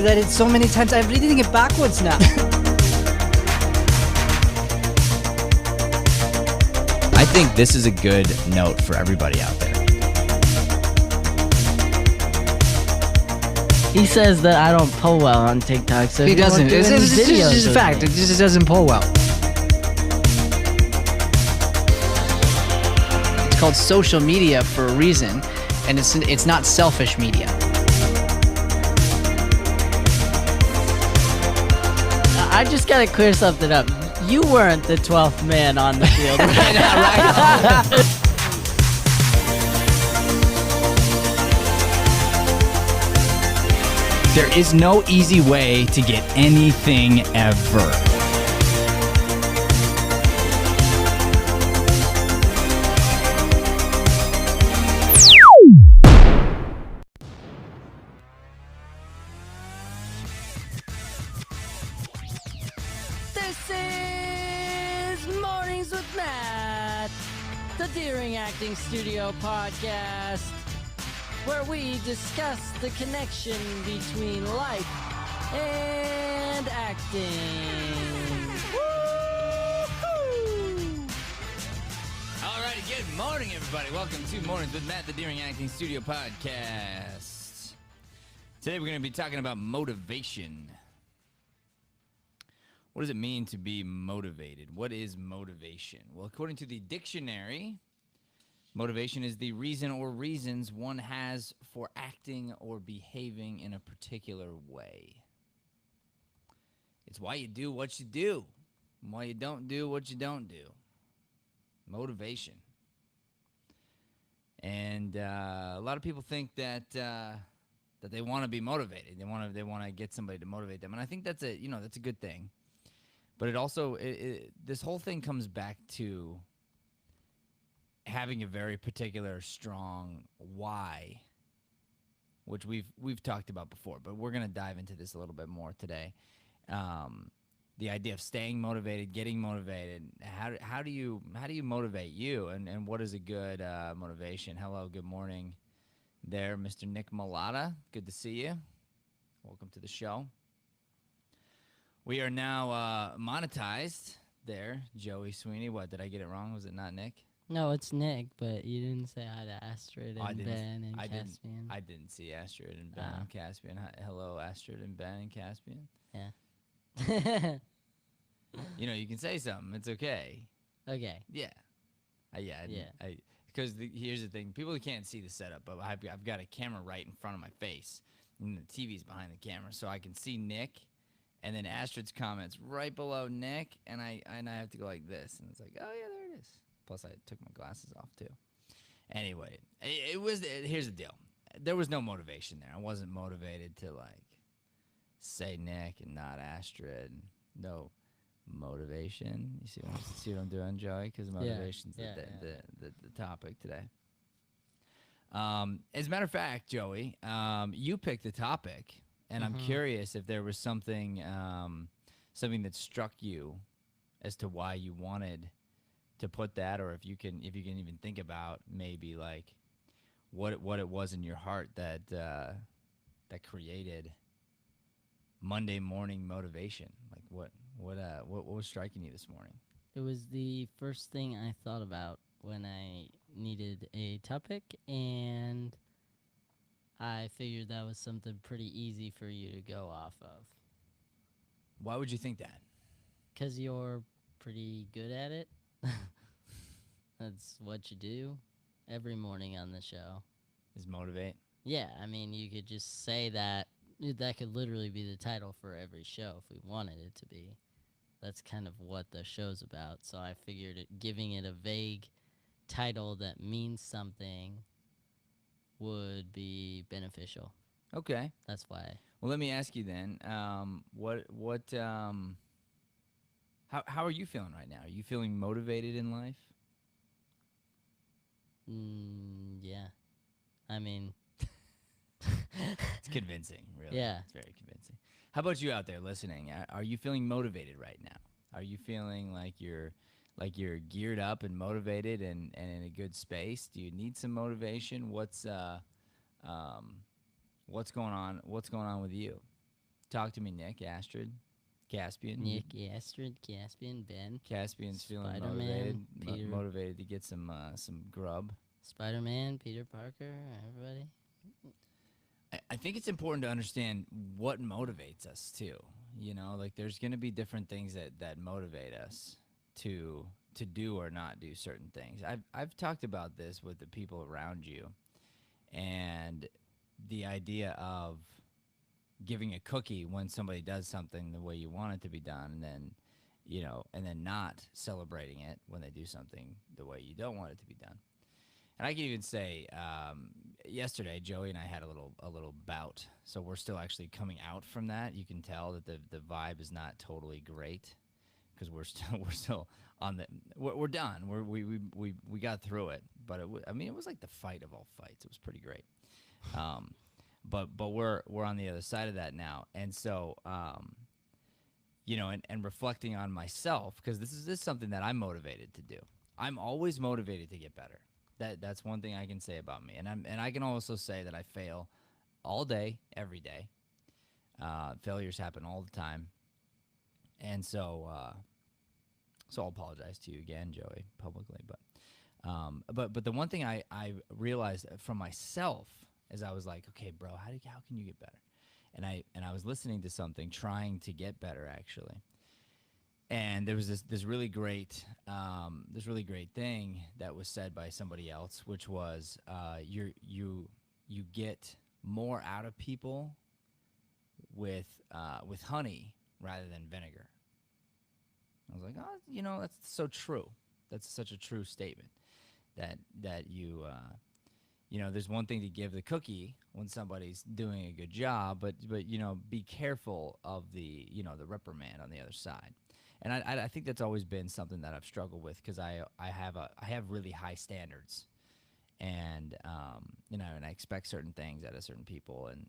that it's so many times I'm reading it backwards now. I think this is a good note for everybody out there. He says that I don't pull well on TikTok, so He doesn't. It's just a fact. It just doesn't pull well. It's called social media for a reason, and it's not selfish media. I just gotta clear something up. You weren't the 12th man on the field. Right? There is no easy way to get anything ever. This is Mornings with Matt, the Deering Acting Studio podcast, where we discuss the connection between life and acting. Woo-hoo! Alrighty, good morning, everybody. Welcome to Mornings with Matt, the Deering Acting Studio podcast. Today we're going to be talking about motivation. What does it mean to be motivated? What is motivation? Well, according to the dictionary, motivation is the reason or reasons one has for acting or behaving in a particular way. It's why you do what you do, and why you don't do what you don't do. Motivation. And a lot of people think that they want to be motivated. They want to get somebody to motivate them, and I think that's a good thing. But it also this whole thing comes back to having a very particular strong why, which we've talked about before, but we're going to dive into this a little bit more today. The idea of staying motivated, getting motivated. How do you motivate you, and what is a good motivation? Hello, good morning there, Mr. Nick Malata. Good to see you. Welcome to the show. We are now monetized there, Joey Sweeney. What, did I get it wrong? Was it not Nick? No, it's Nick, but you didn't say hi to Astrid and Ben and Caspian. I didn't see Astrid and Ben and Caspian. Hello, Astrid and Ben and Caspian. Yeah. You can say something. It's okay. Okay. Yeah. Because here's the thing. People can't see the setup, but I've got a camera right in front of my face, and the TV's behind the camera, so I can see Nick. And then Astrid's comments right below Nick, and I have to go like this, and it's like, oh yeah, there it is. Plus, I took my glasses off too. Anyway, here's the deal. There was no motivation there. I wasn't motivated to say Nick and not Astrid. No motivation. You see what I'm doing, Joey? Because motivation's the topic today. As a matter of fact, Joey, you picked the topic. And I'm curious if there was something that struck you as to why you wanted to put that, or if you can even think about maybe what it was in your heart that created Monday morning motivation. What was striking you this morning? It was the first thing I thought about when I needed a topic, and I figured that was something pretty easy for you to go off of. Why would you think that? Because you're pretty good at it. That's what you do every morning on the show. Is motivate? Yeah, I mean, you could just say that. That could literally be the title for every show if we wanted it to be. That's kind of what the show's about. So I figured giving it a vague title that means something would be beneficial. Okay. That's why. Well, let me ask you then. How are you feeling right now? Are you feeling motivated in life? Yeah. I mean, it's convincing, really. Yeah. It's very convincing. How about you out there listening? Are you feeling motivated right now? Are you feeling like you're geared up and motivated and in a good space? Do you need some motivation? What's going on with you? Talk to me, Nick, Astrid, Caspian. Nick, Astrid, Caspian, Ben, Caspian's feeling Spider-Man, motivated to get some grub. Spider-Man, Peter Parker, everybody. I think it's important to understand what motivates us too. You know, like there's going to be different things that motivate us to do or not do certain things. I've talked about this with the people around you, and the idea of giving a cookie when somebody does something the way you want it to be done, and then and then not celebrating it when they do something the way you don't want it to be done. And I can even say, yesterday, Joey and I had a little bout. So we're still actually coming out from that. You can tell that the vibe is not totally great because we're still on the we're done. We got through it, but it was like the fight of all fights. It was pretty great. But we're on the other side of that now, and so and reflecting on myself, because this is something that I'm motivated to do. I'm always motivated to get better. That's one thing I can say about me, and I can also say that I fail all day, every day. Failures happen all the time, and so I'll apologize to you again, Joey, publicly. But the one thing I realized from myself is I was like, okay, bro, how can you get better? And I was listening to something, trying to get better actually. And there was this really great thing that was said by somebody else, which was you get more out of people with honey rather than vinegar. I was like, oh, that's so true. That's such a true statement. That you there's one thing to give the cookie when somebody's doing a good job, but be careful of the reprimand on the other side. And I think that's always been something that I've struggled with, because I have really high standards, and and I expect certain things out of certain people, and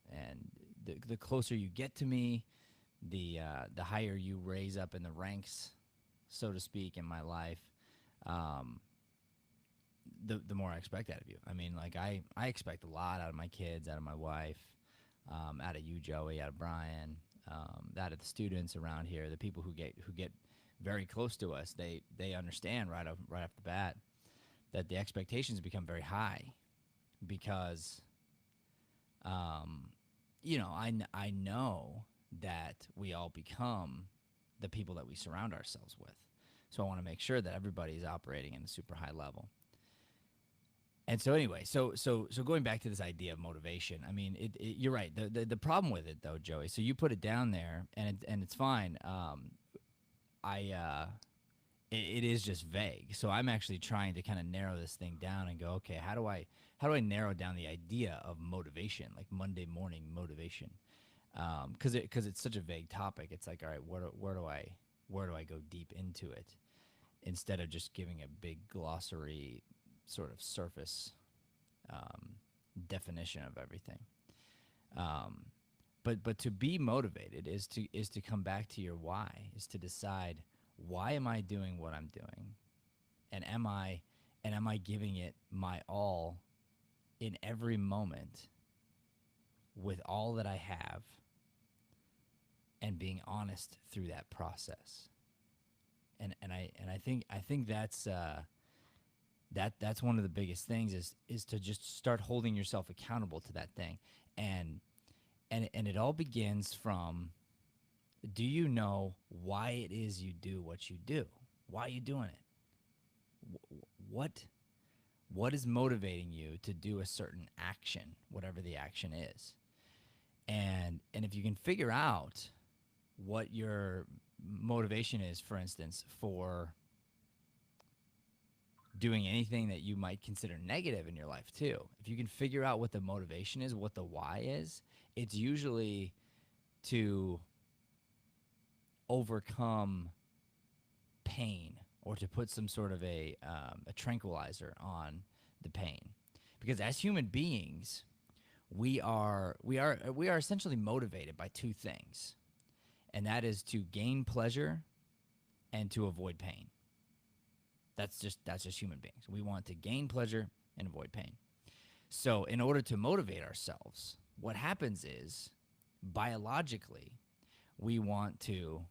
the closer you get to me, the higher you raise up in the ranks, so to speak, in my life, the more I expect out of you. I mean, like I expect a lot out of my kids, out of my wife, out of you, Joey, out of Brian. Out of the students around here, the people who get very close to us, they understand right off the bat that the expectations become very high, because I know that we all become the people that we surround ourselves with. So I want to make sure that everybody's operating in a super high level. And so anyway, so going back to this idea of motivation, I mean, you're right. The problem with it, though, Joey. So you put it down there, and it's fine. It is just vague. So I'm actually trying to kind of narrow this thing down and go, okay, how do I narrow down the idea of motivation, like Monday morning motivation? Because it's such a vague topic. It's like, all right, where do I go deep into it, instead of just giving a big glossary sort of surface definition of everything. But to be motivated is to come back to your why, is to decide, why am I doing what I'm doing, and am I giving it my all in every moment with all that I have, and being honest through that process. And I think that's that's one of the biggest things is to just start holding yourself accountable to that thing. And it all begins from, do you know why it is you do what you do? Why are you doing it? What is motivating you to do a certain action, whatever the action is? And if you can figure out what your motivation is, for instance, for doing anything that you might consider negative in your life too, if you can figure out what the motivation is, what the why is, it's usually to overcome pain, or to put some sort of a tranquilizer on the pain. Because as human beings, we are essentially motivated by two things, and that is to gain pleasure and to avoid pain. That's just human beings. We want to gain pleasure and avoid pain. So in order to motivate ourselves, what happens is, biologically, we want to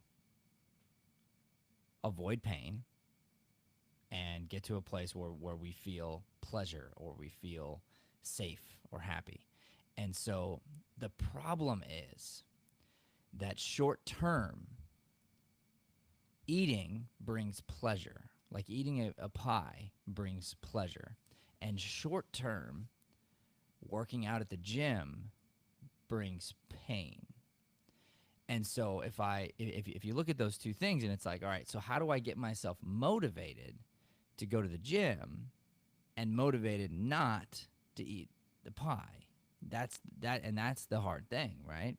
avoid pain and get to a place where we feel pleasure or we feel safe or happy. And so the problem is that short term eating brings pleasure. Like eating a pie brings pleasure. And short term working out at the gym brings pain. And so if you look at those two things and it's like, all right, so how do I get myself motivated to go to the gym and motivated not to eat the pie? That's the hard thing, right?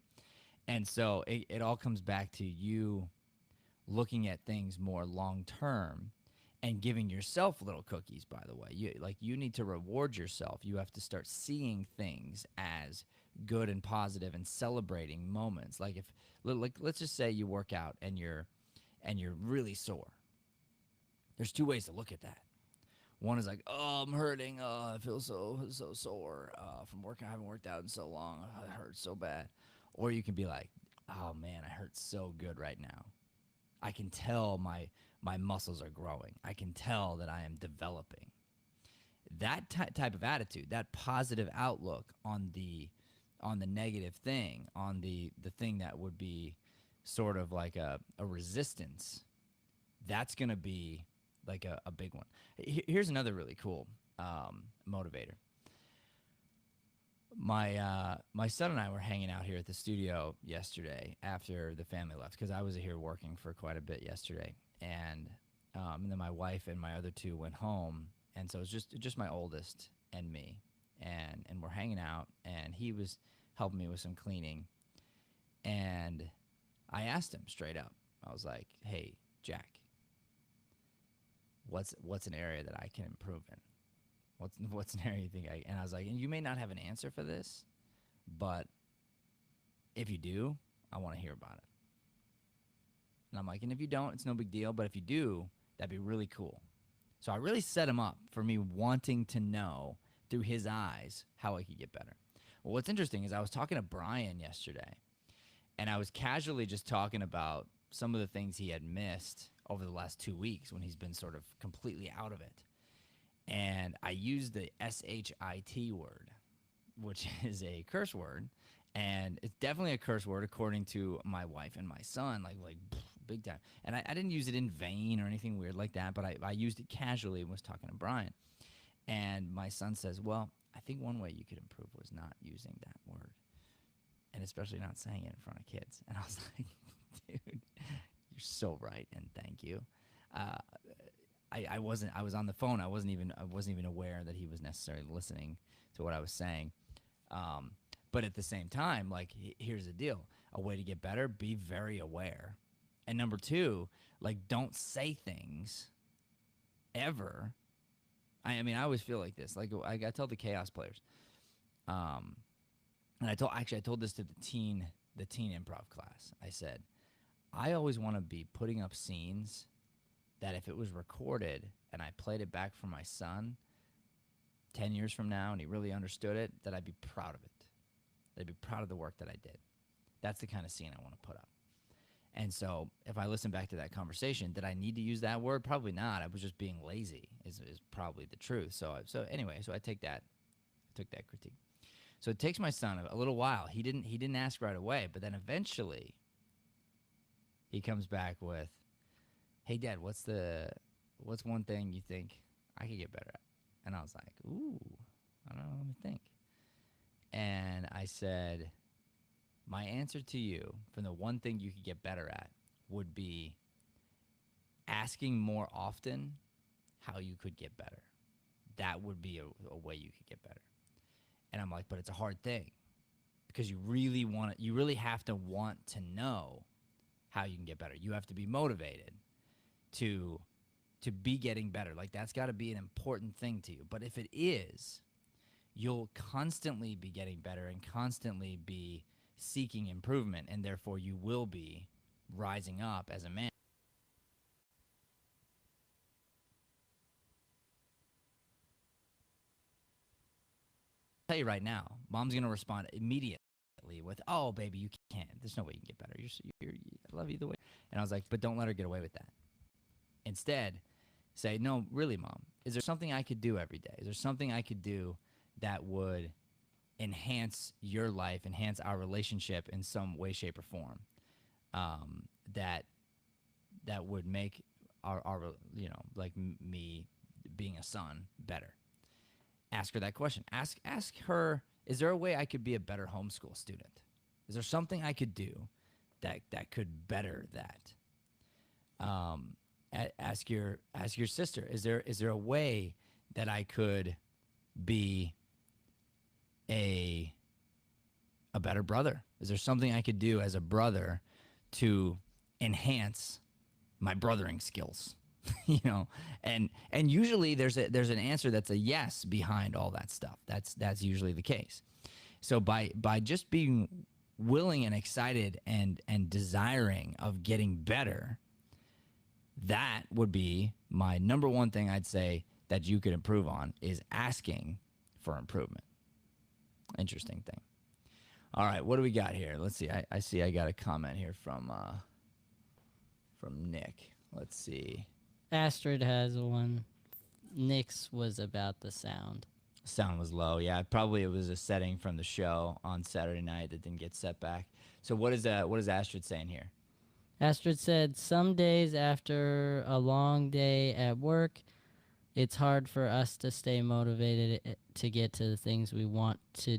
And so it all comes back to you looking at things more long term and giving yourself little cookies, by the way. You need to reward yourself. You have to start seeing things as good and positive and celebrating moments. Like let's just say you work out and you're really sore. There's two ways to look at that. One is like, oh, I'm hurting. Oh, I feel so sore from working. I haven't worked out in so long. Oh, it hurts so bad. Or you can be like, oh man, I hurt so good right now. I can tell my muscles are growing. I can tell that I am developing. That type of attitude, that positive outlook on the negative thing, on the thing that would be sort of like a resistance, that's going to be like a big one. Here's another really cool motivator. My son and I were hanging out here at the studio yesterday after the family left, because I was here working for quite a bit yesterday, and then my wife and my other two went home, and so it was just my oldest and me, and we're hanging out, and he was helping me with some cleaning, and I asked him straight up. I was like, "Hey, Jack, what's an area that I can improve in? What's an area you think I?" And I was like, "And you may not have an answer for this, but if you do, I want to hear about it." And I'm like, "And if you don't, it's no big deal. But if you do, that'd be really cool." So I really set him up for me wanting to know through his eyes how I could get better. Well, what's interesting is I was talking to Brian yesterday, and I was casually just talking about some of the things he had missed over the last 2 weeks when he's been sort of completely out of it. And I used the SHIT word, which is a curse word, and it's definitely a curse word according to my wife and my son, like big time. And I didn't use it in vain or anything weird like that, but I used it casually and was talking to Brian. And my son says, "Well, I think one way you could improve was not using that word, and especially not saying it in front of kids." And I was like, "Dude, you're so right, and thank you." I was on the phone. I wasn't even aware that he was necessarily listening to what I was saying. But at the same time, like, here's the deal: a way to get better, be very aware, and number two, like, don't say things ever. I mean, I always feel like this. Like, I tell the chaos players, and I told this to the teen improv class. I said, I always want to be putting up scenes that if it was recorded and I played it back for my son 10 years from now and he really understood it, that I'd be proud of it. I'd be proud of the work that I did. That's the kind of scene I want to put up. And so if I listen back to that conversation, did I need to use that word? Probably not. I was just being lazy is probably the truth. So anyway, I took that critique. So it takes my son a little while. He didn't ask right away, but then eventually he comes back with, "Hey, Dad, what's one thing you think I could get better at?" And I was like, "Ooh, I don't know, let me think." And I said, my answer to you for the one thing you could get better at would be asking more often how you could get better. That would be a way you could get better. And I'm like, but it's a hard thing because you really have to want to know how you can get better. You have to be motivated to be getting better. Like, that's got to be an important thing to you. But if it is, you'll constantly be getting better and constantly be seeking improvement, and therefore you will be rising up as a man. I'll tell you right now, Mom's going to respond immediately immediately with, "Oh, baby, you can't. There's no way you can get better. I love you either way." And I was like, "But don't let her get away with that. Instead, say, no, really, Mom, is there something I could do every day? Is there something I could do that would enhance your life, enhance our relationship in some way, shape, or form, that would make our like me being a son better?" Ask her that question. Ask her, is there a way I could be a better homeschool student? Is there something I could do that could better that? Ask your sister, is there a way that I could be a better brother? Is there something I could do as a brother to enhance my brothering skills? And usually there's an answer that's a yes behind all that stuff. That's usually the case. So by just being willing and excited and desiring of getting better, that would be my number one thing I'd say that you could improve on, is asking for improvement. Interesting thing. All right, what do we got here? Let's see. I see I got a comment here from Nick. Let's see. Astrid has one. Nick's was about the sound. Sound was low. Yeah, probably it was a setting from the show on Saturday night that didn't get set back. So what is Astrid saying here? Astrid said, some days after a long day at work, it's hard for us to stay motivated to get to the things we want to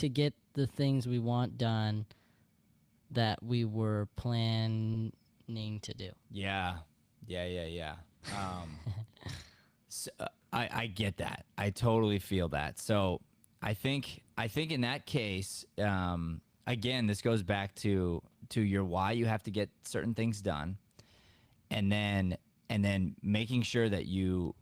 get the things we want done that we were planning to do. Yeah. So, I get that. I totally feel that. So I think in that case, again, this goes back to your why you have to get certain things done, and then making sure that you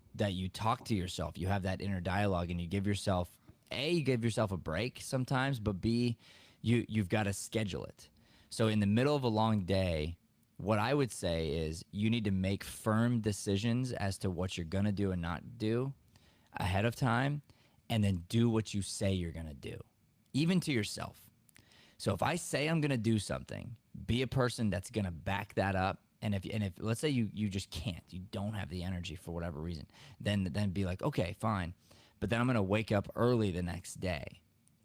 talk to yourself. You have that inner dialogue, and you give yourself a break sometimes, but B, you've got to schedule it. So in the middle of a long day, what I would say is you need to make firm decisions as to what you're going to do and not do ahead of time, and then do what you say you're going to do, even to yourself. So if I say I'm going to do something, be a person that's going to back that up. And if let's say you just can't, you don't have the energy for whatever reason, then be like, okay, fine. But then I'm going to wake up early the next day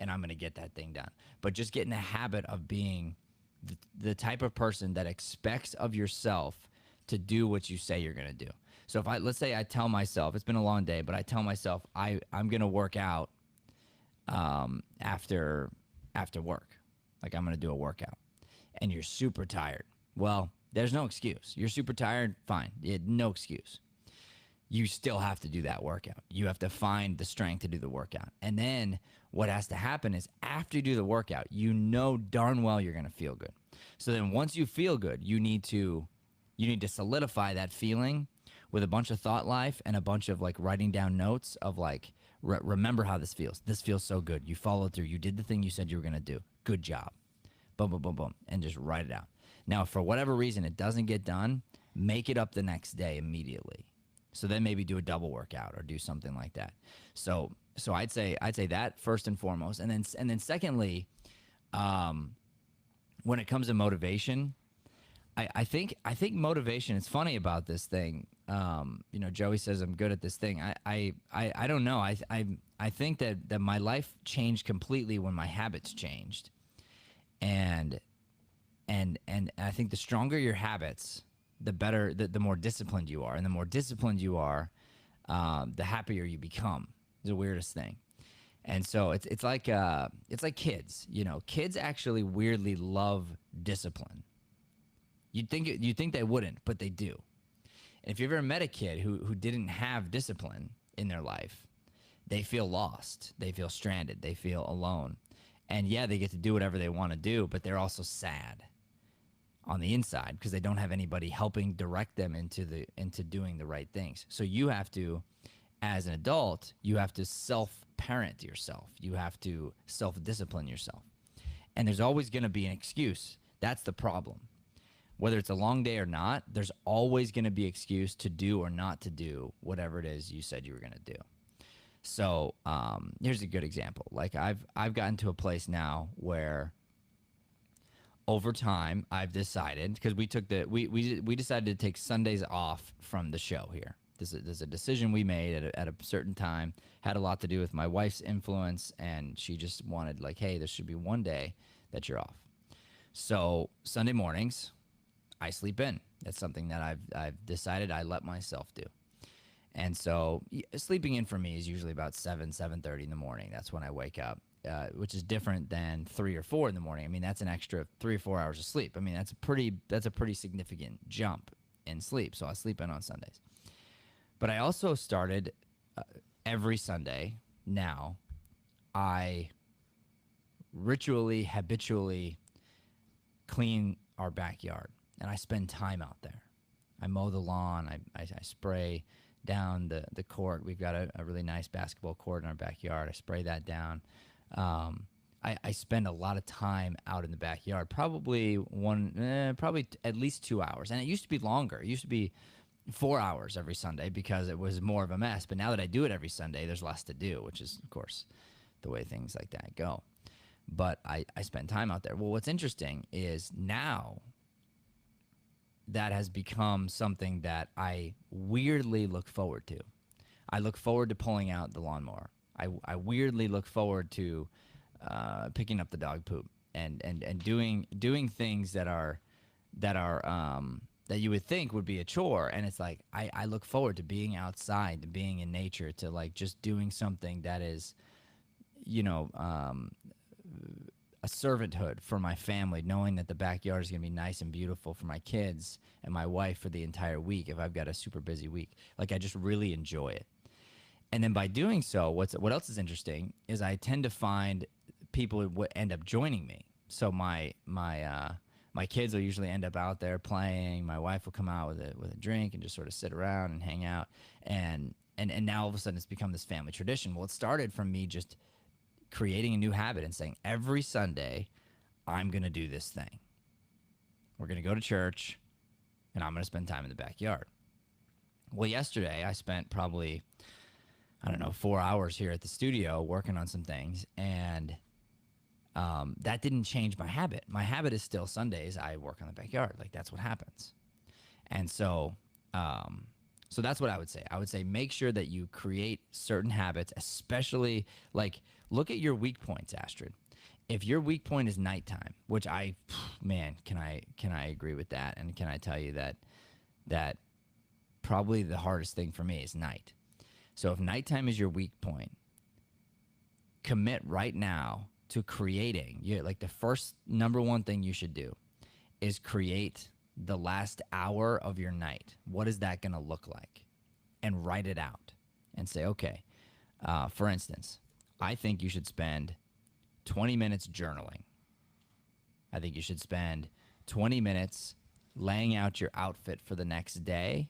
and I'm going to get that thing done. But just get in the habit of being the type of person that expects of yourself to do what you say you're going to do. So let's say I tell myself, it's been a long day, but I tell myself I'm going to work out after work. Like, I'm going to do a workout. And you're super tired. Well, there's no excuse. You're super tired, fine. No excuse. You still have to do that workout. You have to find the strength to do the workout. And then what has to happen is, after you do the workout, you know darn well you're going to feel good. So then once you feel good, you need to solidify that feeling with a bunch of thought life and a bunch of like writing down notes of like, remember how this feels. This feels so good. You followed through. You did the thing you said you were going to do. Good job. Boom, boom, boom, boom. And just write it out. Now, if for whatever reason it doesn't get done, make it up the next day immediately. So then maybe do a double workout or do something like that. So I'd say that first and foremost. And then secondly, when it comes to motivation, I think motivation, it's funny about this thing. Joey says I'm good at this thing. I don't know. I think that my life changed completely when my habits changed. And I think the stronger your habits, the better, the more disciplined you are. And the more disciplined you are, the happier you become. It's the weirdest thing. And so it's like kids. Kids actually weirdly love discipline. You'd think they wouldn't, but they do. And if you've ever met a kid who didn't have discipline in their life, they feel lost. They feel stranded. They feel alone. And yeah, they get to do whatever they want to do, but they're also sad on the inside because they don't have anybody helping direct them into doing the right things. So you have to, as an adult, you have to self-parent yourself. You have to self-discipline yourself. And there's always going to be an excuse. That's the problem. Whether it's a long day or not, there's always going to be an excuse to do or not to do whatever it is you said you were going to do. So here's a good example. Like I've gotten to a place now where over time I've decided, because we decided to take Sundays off from the show here. There's a decision we made at a certain time. Had a lot to do with my wife's influence, and she just wanted, like, hey, there should be one day that you're off. So Sunday mornings, I sleep in. That's something that I've decided I let myself do. And so sleeping in for me is usually about 7:30 in the morning. That's when I wake up, which is different than 3 or 4 in the morning. I mean, that's an extra 3 or 4 hours of sleep. I mean, that's a pretty significant jump in sleep. So I sleep in on Sundays. But I also started every Sunday now, I habitually clean our backyard, and I spend time out there. I mow the lawn. I spray down the court. We've got a really nice basketball court in our backyard. I spray that down. I spend a lot of time out in the backyard, probably at least 2 hours. And it used to be longer. It used to be 4 hours every Sunday because it was more of a mess. But now that I do it every Sunday, there's less to do, which is, of course, the way things like that go. But I spend time out there. Well, what's interesting is now that has become something that I weirdly look forward to. I look forward to pulling out the lawnmower. I weirdly look forward to picking up the dog poop and doing things that you would think would be a chore. And it's like I look forward to being outside, to being in nature, to like just doing something that is, a servanthood for my family, knowing that the backyard is going to be nice and beautiful for my kids and my wife for the entire week if I've got a super busy week. Like, I just really enjoy it. And then by doing so, what else is interesting is I tend to find people would end up joining me. So my kids will usually end up out there playing. My wife will come out with a drink and just sort of sit around and hang out. And now all of a sudden it's become this family tradition. Well, it started from me just creating a new habit and saying, every Sunday, I'm going to do this thing. We're going to go to church, and I'm going to spend time in the backyard. Well, yesterday, I spent probably, 4 hours here at the studio working on some things, and that didn't change my habit. My habit is still Sundays, I work on the backyard. Like, that's what happens. And so that's what I would say. I would say make sure that you create certain habits, especially, like, look at your weak points, Astrid. If your weak point is nighttime, which can I agree with that? And can I tell you that probably the hardest thing for me is night. So if nighttime is your weak point, commit right now to creating. Like, the first number one thing you should do is create the last hour of your night. What is that going to look like? And write it out and say, okay, for instance, I think you should spend 20 minutes journaling. I think you should spend 20 minutes laying out your outfit for the next day,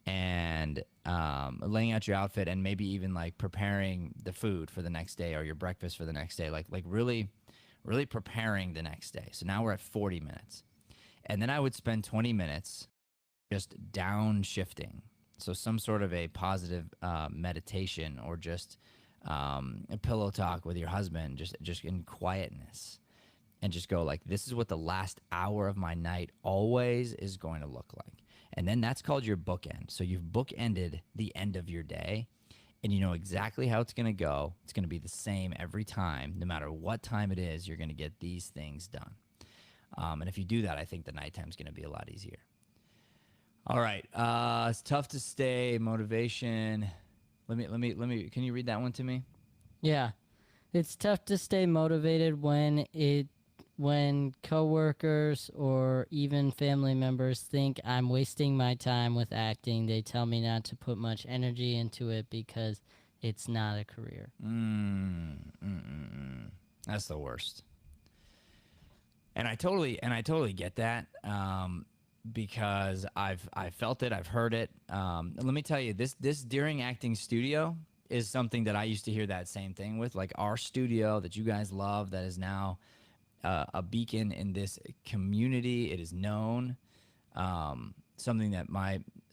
and laying out your outfit, and maybe even like preparing the food for the next day or your breakfast for the next day, like really, really preparing the next day. So now we're at 40 minutes. And then I would spend 20 minutes just downshifting. So some sort of a positive meditation, or just a pillow talk with your husband, just in quietness, and just go like, this is what the last hour of my night always is going to look like. And then that's called your bookend. So you've bookended the end of your day, and you know exactly how it's going to go. It's going to be the same every time. No matter what time it is, you're going to get these things done. And if you do that, I think the nighttime is going to be a lot easier. All right. It's tough to stay motivation. Let me, can you read that one to me? Yeah. It's tough to stay motivated when coworkers or even family members think I'm wasting my time with acting. They tell me not to put much energy into it because it's not a career. That's the worst. And I totally get that. Because I've felt it, I've heard it. Let me tell you, this during acting studio is something that I used to hear that same thing with. Like, our studio that you guys love, that is now a beacon in this community. It is known. Something that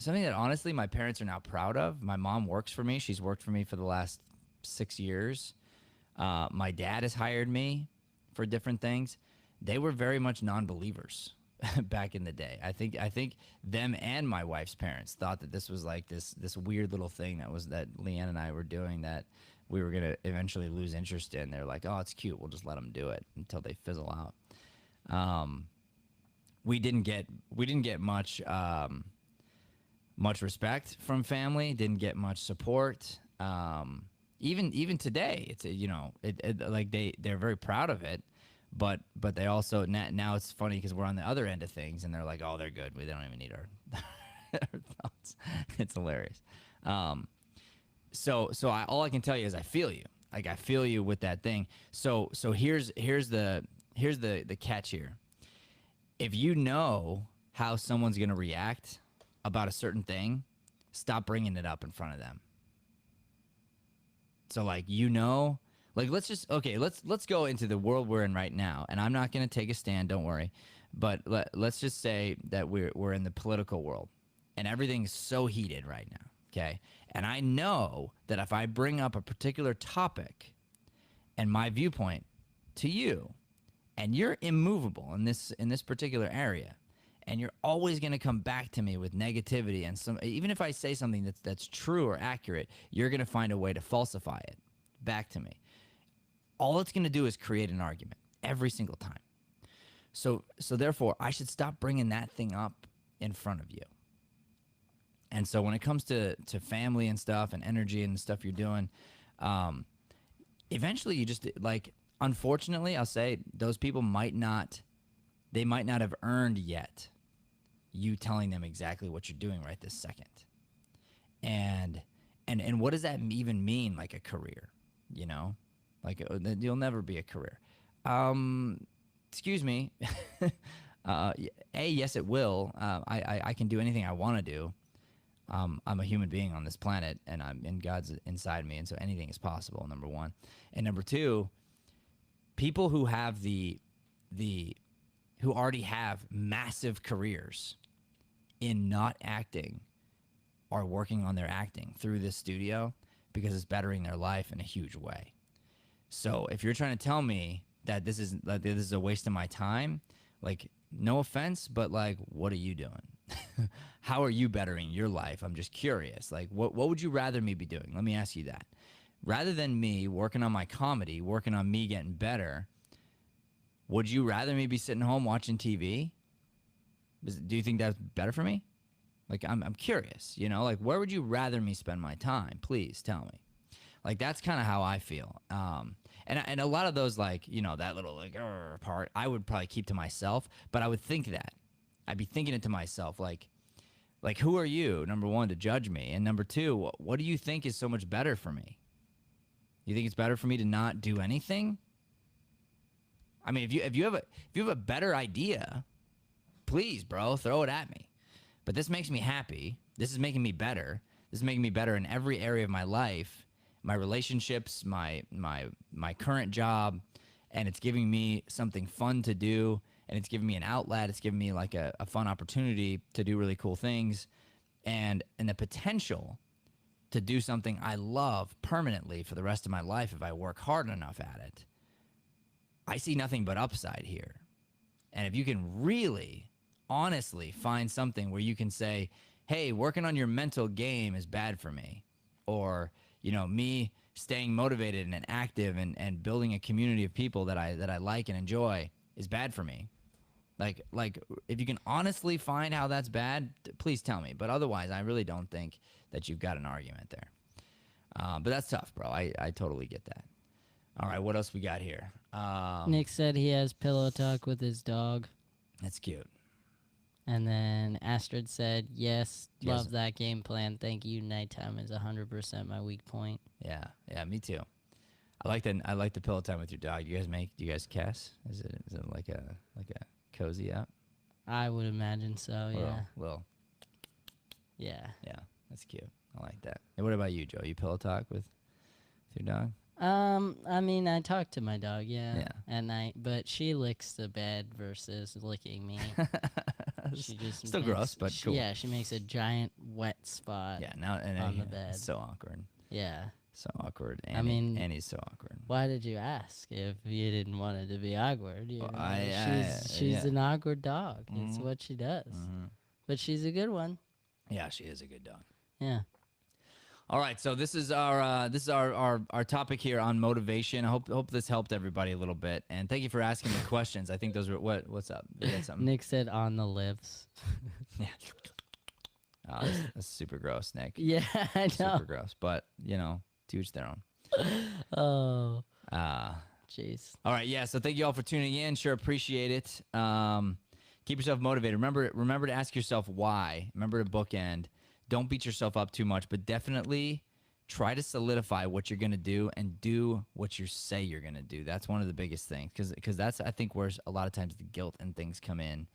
that honestly my parents are now proud of. My mom works for me. She's worked for me for the last 6 years. My dad has hired me for different things. They were very much non-believers back in the day. I think them and my wife's parents thought that this was like this weird little thing that Leanne and I were doing that we were gonna eventually lose interest in. They're like, oh, it's cute. We'll just let them do it until they fizzle out. We didn't get much respect from family. Didn't get much support. Even today, it's like they're very proud of it. But they also now it's funny because we're on the other end of things, and they're like, oh, they're good. They don't even need our thoughts. It's hilarious. So all I can tell you is I feel you. Like I feel you with that thing. So here's the catch here. If you know how someone's gonna react about a certain thing, stop bringing it up in front of them. So like let's go into the world we're in right now, and I'm not going to take a stand, don't worry, but let's just say that we're in the political world, and everything's so heated right now, okay? And I know that if I bring up a particular topic and my viewpoint to you, and you're immovable in this particular area, and you're always going to come back to me with negativity, and even if I say something that's true or accurate, you're going to find a way to falsify it back to me. All it's going to do is create an argument every single time. So therefore, I should stop bringing that thing up in front of you. And so when it comes to family and stuff and energy and stuff you're doing, eventually you just like, unfortunately, I'll say those people might not have earned yet you telling them exactly what you're doing right this second. And what does that even mean, like a career, you know? Like you'll never be a career. Excuse me. Yes, it will. I can do anything I want to do. I'm a human being on this planet, and God's inside me, and so anything is possible, number one. And number two, people who have who already have massive careers in not acting are working on their acting through this studio because it's bettering their life in a huge way. So if you're trying to tell me that this is a waste of my time, like, no offense, but like, what are you doing? How are you bettering your life? I'm just curious. Like, what would you rather me be doing? Let me ask you that. Rather than me working on my comedy, working on me getting better, would you rather me be sitting home watching TV? Do you think that's better for me? Like, I'm curious, you know? Like, where would you rather me spend my time? Please tell me. Like, that's kind of how I feel. And a lot of those, like, you know, that little, like, part, I would probably keep to myself, but I would think that. I'd be thinking it to myself, like, who are you, number one, to judge me? And number two, what do you think is so much better for me? You think it's better for me to not do anything? I mean, if you have a better idea, please, bro, throw it at me. But this makes me happy. This is making me better. This is making me better in every area of my life, my relationships, my current job, and it's giving me something fun to do, and it's giving me an outlet. It's giving me like a fun opportunity to do really cool things, and the potential to do something I love permanently for the rest of my life if I work hard enough at it. I see nothing but upside here. And if you can really, honestly find something where you can say, hey, working on your mental game is bad for me, or, you know, me staying motivated and active and building a community of people that I like and enjoy is bad for me. Like if you can honestly find how that's bad, please tell me. But otherwise, I really don't think that you've got an argument there. But that's tough, bro. I totally get that. All right, what else we got here? Nick said he has pillow talk with his dog. That's cute. And then Astrid said, yes, love that game plan. Thank you. Nighttime is 100% my weak point. Yeah, me too. I like the pillow time with your dog. Do you guys kiss? Is it like a cozy up? I would imagine so, yeah. Little. Yeah. Yeah, that's cute. I like that. And what about you, Joe? You pillow talk with your dog? I mean, I talk to my dog, at night, but she licks the bed versus licking me. She just Still makes, gross, but cool. Yeah, she makes a giant wet spot. Yeah, now and on the yeah, bed. it's so awkward. Yeah. So awkward. I mean, Annie's so awkward. Why did you ask if you didn't want it to be awkward? You Well, know, she's yeah. an awkward dog. It's Mhm. what she does. Mhm. But she's a good one. Yeah, she is a good dog. Yeah. All right, so this is our topic here on motivation. I hope this helped everybody a little bit, and thank you for asking the questions. I think those were what's up? You got something? Nick said on the lips. Yeah. Oh, that's super gross, Nick. Yeah, I know. Super gross, but you know, to each their own. Oh, Uh jeez. All right, yeah. So thank you all for tuning in. Sure, appreciate it. Keep yourself motivated. Remember to ask yourself why. Remember to bookend. Don't beat yourself up too much, but definitely try to solidify what you're gonna do and do what you say you're gonna do. That's one of the biggest things, because that's, I think, where a lot of times the guilt and things come in,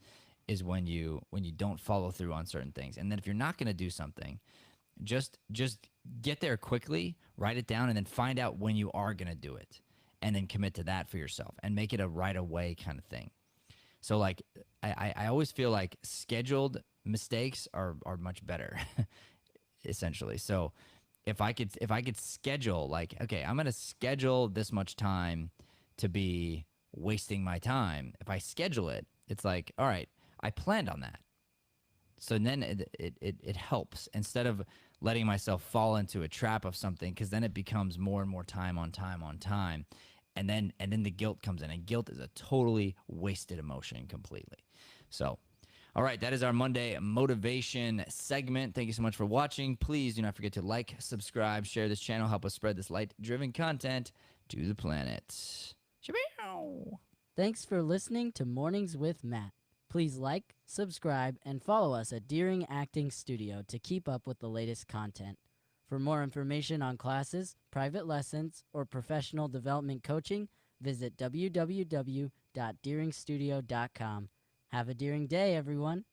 is when you don't follow through on certain things. And then if you're not gonna do something, just get there quickly, write it down, and then find out when you are gonna do it, and then commit to that for yourself and make it a right away kind of thing. So like I always feel like scheduled mistakes are much better, essentially. So if I could schedule, like, okay, I'm gonna schedule this much time to be wasting my time. If I schedule it, it's like, all right, I planned on that. So then it helps, instead of letting myself fall into a trap of something, because then it becomes more and more time on time on time. And then the guilt comes in, and guilt is a totally wasted emotion completely. So, all right, that is our Monday motivation segment. Thank you so much for watching. Please do not forget to like, subscribe, share this channel, help us spread this light-driven content to the planet. Shabow. Thanks for listening to Mornings with Matt. Please like, subscribe, and follow us at Deering Acting Studio to keep up with the latest content. For more information on classes, private lessons, or professional development coaching, visit www.deeringstudio.com. Have a Deering day, everyone.